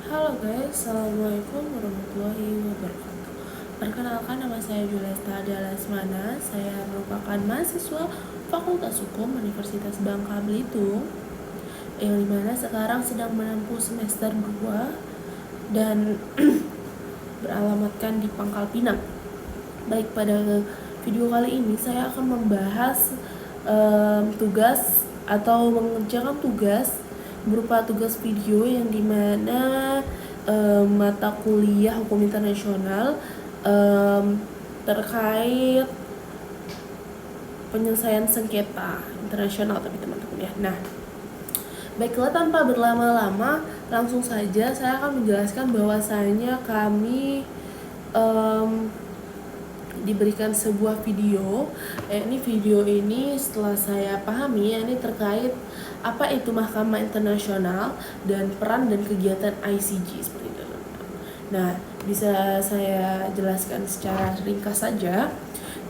Halo guys, Assalamualaikum warahmatullahi wabarakatuh. Perkenalkan, nama saya Julesta Lesmana. Saya merupakan mahasiswa Fakultas Hukum Universitas Bangka Belitung, yang dimana sekarang sedang menempuh semester 2 dan beralamatkan di Pangkal Pinang. Baik, pada video kali ini saya akan membahas tugas atau mengerjakan tugas berupa tugas video yang dimana mata kuliah hukum internasional terkait penyelesaian sengketa internasional, tapi teman-teman ya. Nah, baiklah, tanpa berlama-lama langsung saja saya akan menjelaskan bahwasanya kami diberikan sebuah video. Ini video ini setelah saya pahami, ini terkait apa itu Mahkamah Internasional dan peran dan kegiatan ICG seperti itu. Nah, bisa saya jelaskan secara ringkas saja.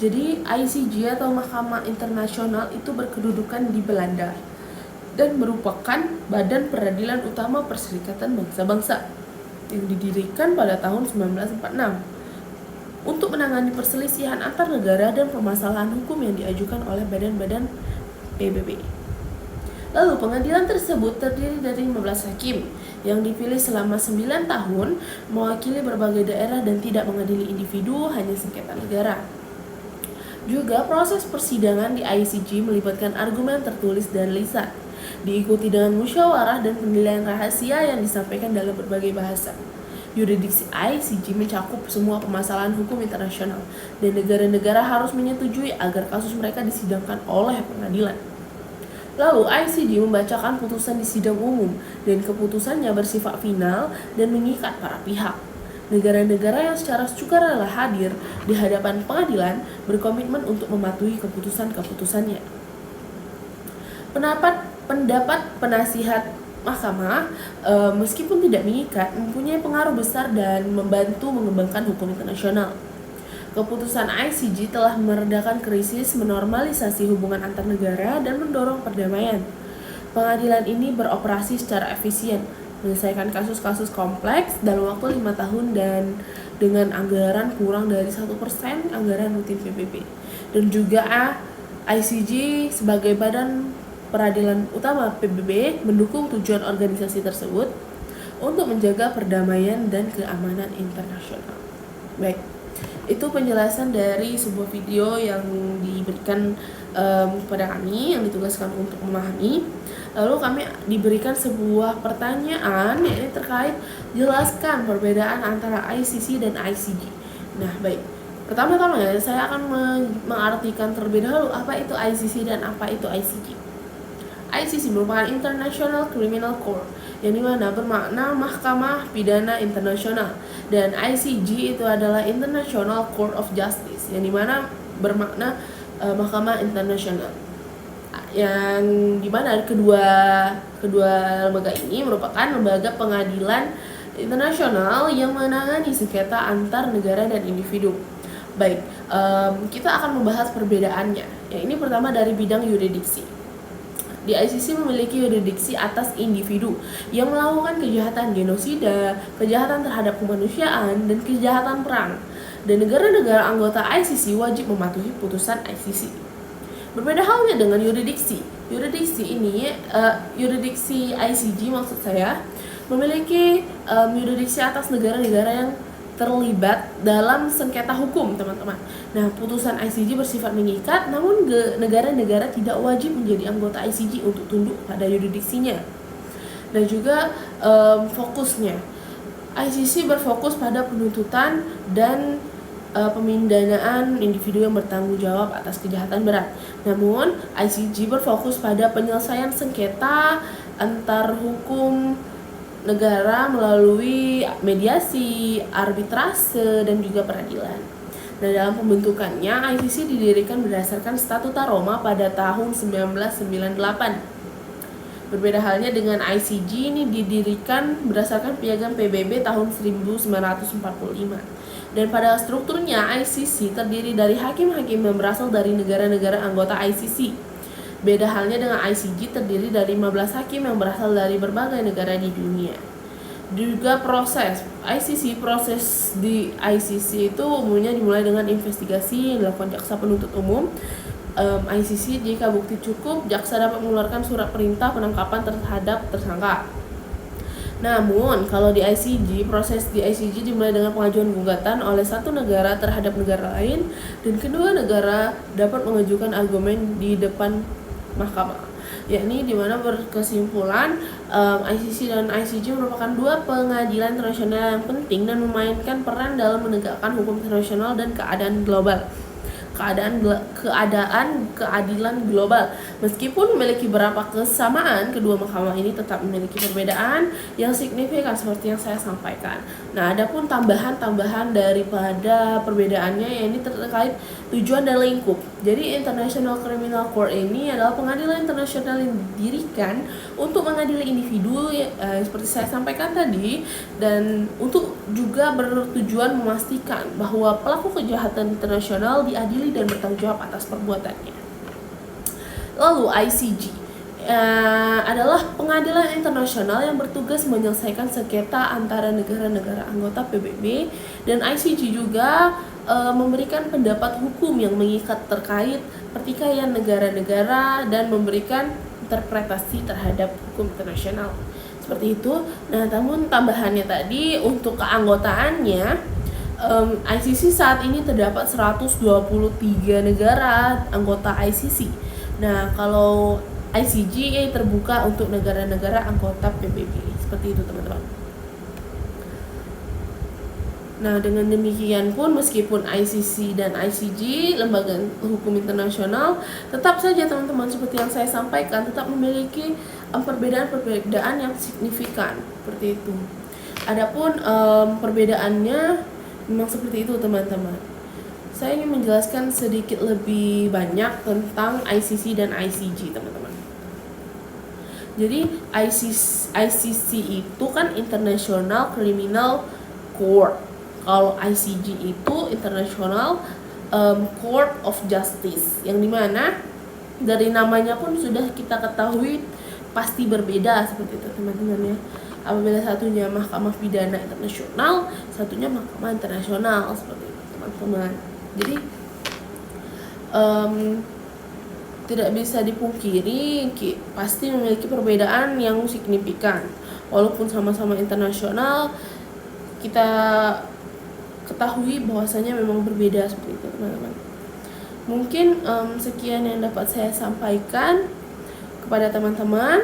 Jadi ICG atau Mahkamah Internasional itu berkedudukan di Belanda dan merupakan badan peradilan utama Perserikatan Bangsa-Bangsa yang didirikan pada tahun 1946 untuk menangani perselisihan antar negara dan permasalahan hukum yang diajukan oleh badan-badan PBB. Lalu pengadilan tersebut terdiri dari 15 hakim yang dipilih selama 9 tahun mewakili berbagai daerah dan tidak mengadili individu, hanya sengketa negara. Juga proses persidangan di ICG melibatkan argumen tertulis dan lisan, diikuti dengan musyawarah dan penilaian rahasia yang disampaikan dalam berbagai bahasa. Yurisdiksi ICG mencakup semua permasalahan hukum internasional dan negara-negara harus menyetujui agar kasus mereka disidangkan oleh pengadilan. Lalu ICG membacakan putusan di sidang umum dan keputusannya bersifat final dan mengikat para pihak. Negara-negara yang secara sukarela hadir di hadapan pengadilan berkomitmen untuk mematuhi keputusan-keputusannya. Pendapat penasihat Mahkamah, meskipun tidak mengikat, mempunyai pengaruh besar dan membantu mengembangkan hukum internasional. Keputusan ICG telah meredakan krisis, menormalisasi hubungan antar negara, dan mendorong perdamaian. Pengadilan ini beroperasi secara efisien, menyelesaikan kasus-kasus kompleks dalam waktu 5 tahun dan dengan anggaran kurang dari 1% anggaran rutin PBB. Dan juga ICG sebagai badan peradilan utama PBB mendukung tujuan organisasi tersebut untuk menjaga perdamaian dan keamanan internasional. Baik, itu penjelasan dari sebuah video yang diberikan kepada kami, yang ditugaskan untuk memahami. Lalu kami diberikan sebuah pertanyaan, yaitu terkait jelaskan perbedaan antara ICC dan ICG. Nah, baik. Pertama-tama saya akan mengartikan terlebih dahulu apa itu ICC dan apa itu ICG. ICC merupakan International Criminal Court, yang dimana bermakna Mahkamah Pidana Internasional, dan ICG itu adalah International Court of Justice, yang dimana bermakna Mahkamah Internasional, yang dimana kedua lembaga ini merupakan lembaga pengadilan internasional yang menangani sengketa antar negara dan individu. Baik, kita akan membahas perbedaannya. Yang ini pertama dari bidang yurisdiksi. Di ICC memiliki yurisdiksi atas individu yang melakukan kejahatan genosida, kejahatan terhadap kemanusiaan, dan kejahatan perang. Dan negara-negara anggota ICC wajib mematuhi putusan ICC. Berbeda halnya dengan yurisdiksi. Yurisdiksi ICG maksud saya memiliki yurisdiksi atas negara-negara yang terlibat dalam sengketa hukum, teman-teman. Nah, putusan ICG bersifat mengikat, namun negara-negara tidak wajib menjadi anggota ICG untuk tunduk pada yurisdiksinya. Dan juga fokusnya, ICC berfokus pada penuntutan dan pemindanaan individu yang bertanggung jawab atas kejahatan berat. Namun, ICG berfokus pada penyelesaian sengketa antar hukum negara melalui mediasi, arbitrase, dan juga peradilan. Nah, dalam pembentukannya, ICC didirikan berdasarkan Statuta Roma pada tahun 1998. Berbeda halnya dengan ICG, ini didirikan berdasarkan Piagam PBB tahun 1945. Dan pada strukturnya, ICC terdiri dari hakim-hakim yang berasal dari negara-negara anggota ICC. Beda halnya dengan ICG terdiri dari 15 hakim yang berasal dari berbagai negara di dunia. Juga proses di ICC itu umumnya dimulai dengan investigasi yang dilakukan jaksa penuntut umum. ICC jika bukti cukup, jaksa dapat mengeluarkan surat perintah penangkapan terhadap tersangka. Namun, kalau di ICJ, proses di ICJ dimulai dengan pengajuan gugatan oleh satu negara terhadap negara lain, dan kedua negara dapat mengajukan argumen di depan mahkamah, yakni di mana berkesimpulan ICC dan ICJ merupakan dua pengadilan internasional yang penting dan memainkan peran dalam menegakkan hukum internasional dan keadilan global. Meskipun memiliki beberapa kesamaan, kedua mahkamah ini tetap memiliki perbedaan yang signifikan seperti yang saya sampaikan. Nah, adapun tambahan daripada perbedaannya ini terkait tujuan dan lingkup. Jadi International Criminal Court ini adalah pengadilan internasional yang didirikan untuk mengadili individu seperti saya sampaikan tadi, dan untuk juga bertujuan memastikan bahwa pelaku kejahatan internasional diadili dan bertanggung jawab atas perbuatannya. Lalu ICJ adalah pengadilan internasional yang bertugas menyelesaikan sengketa antara negara-negara anggota PBB, dan ICJ juga memberikan pendapat hukum yang mengikat terkait pertikaian negara-negara dan memberikan interpretasi terhadap hukum internasional. Seperti itu. Nah, namun tambahannya tadi untuk keanggotaannya, ICC saat ini terdapat 123 negara anggota ICC. Nah, kalau ICJ terbuka untuk negara-negara anggota PBB. Seperti itu, teman-teman. Nah, dengan demikian pun meskipun ICC dan ICJ lembaga hukum internasional, tetap saja teman-teman seperti yang saya sampaikan tetap memiliki perbedaan yang signifikan seperti itu. Adapun perbedaannya memang seperti itu, teman-teman. Saya ingin menjelaskan sedikit lebih banyak tentang ICC dan ICJ, teman-teman. Jadi ICC itu kan International Criminal Court. Kalau ICJ itu International Court of Justice, yang dimana dari namanya pun sudah kita ketahui pasti berbeda seperti itu, teman-teman ya. Apabila satunya mahkamah pidana internasional, satunya mahkamah internasional seperti itu, teman-teman. Jadi tidak bisa dipungkiri pasti memiliki perbedaan yang signifikan. Walaupun sama-sama internasional, kita ketahui bahwasanya memang berbeda seperti itu, teman-teman. Mungkin sekian yang dapat saya sampaikan kepada teman-teman.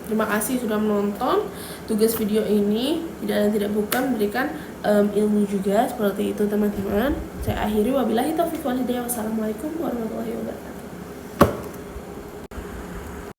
Terima kasih sudah menonton. Tugas video ini tidak bukan memberikan ilmu juga seperti itu, teman-teman. Saya akhiri, wabillahi taufiq wal hidayah. Wassalamualaikum warahmatullahi wabarakatuh.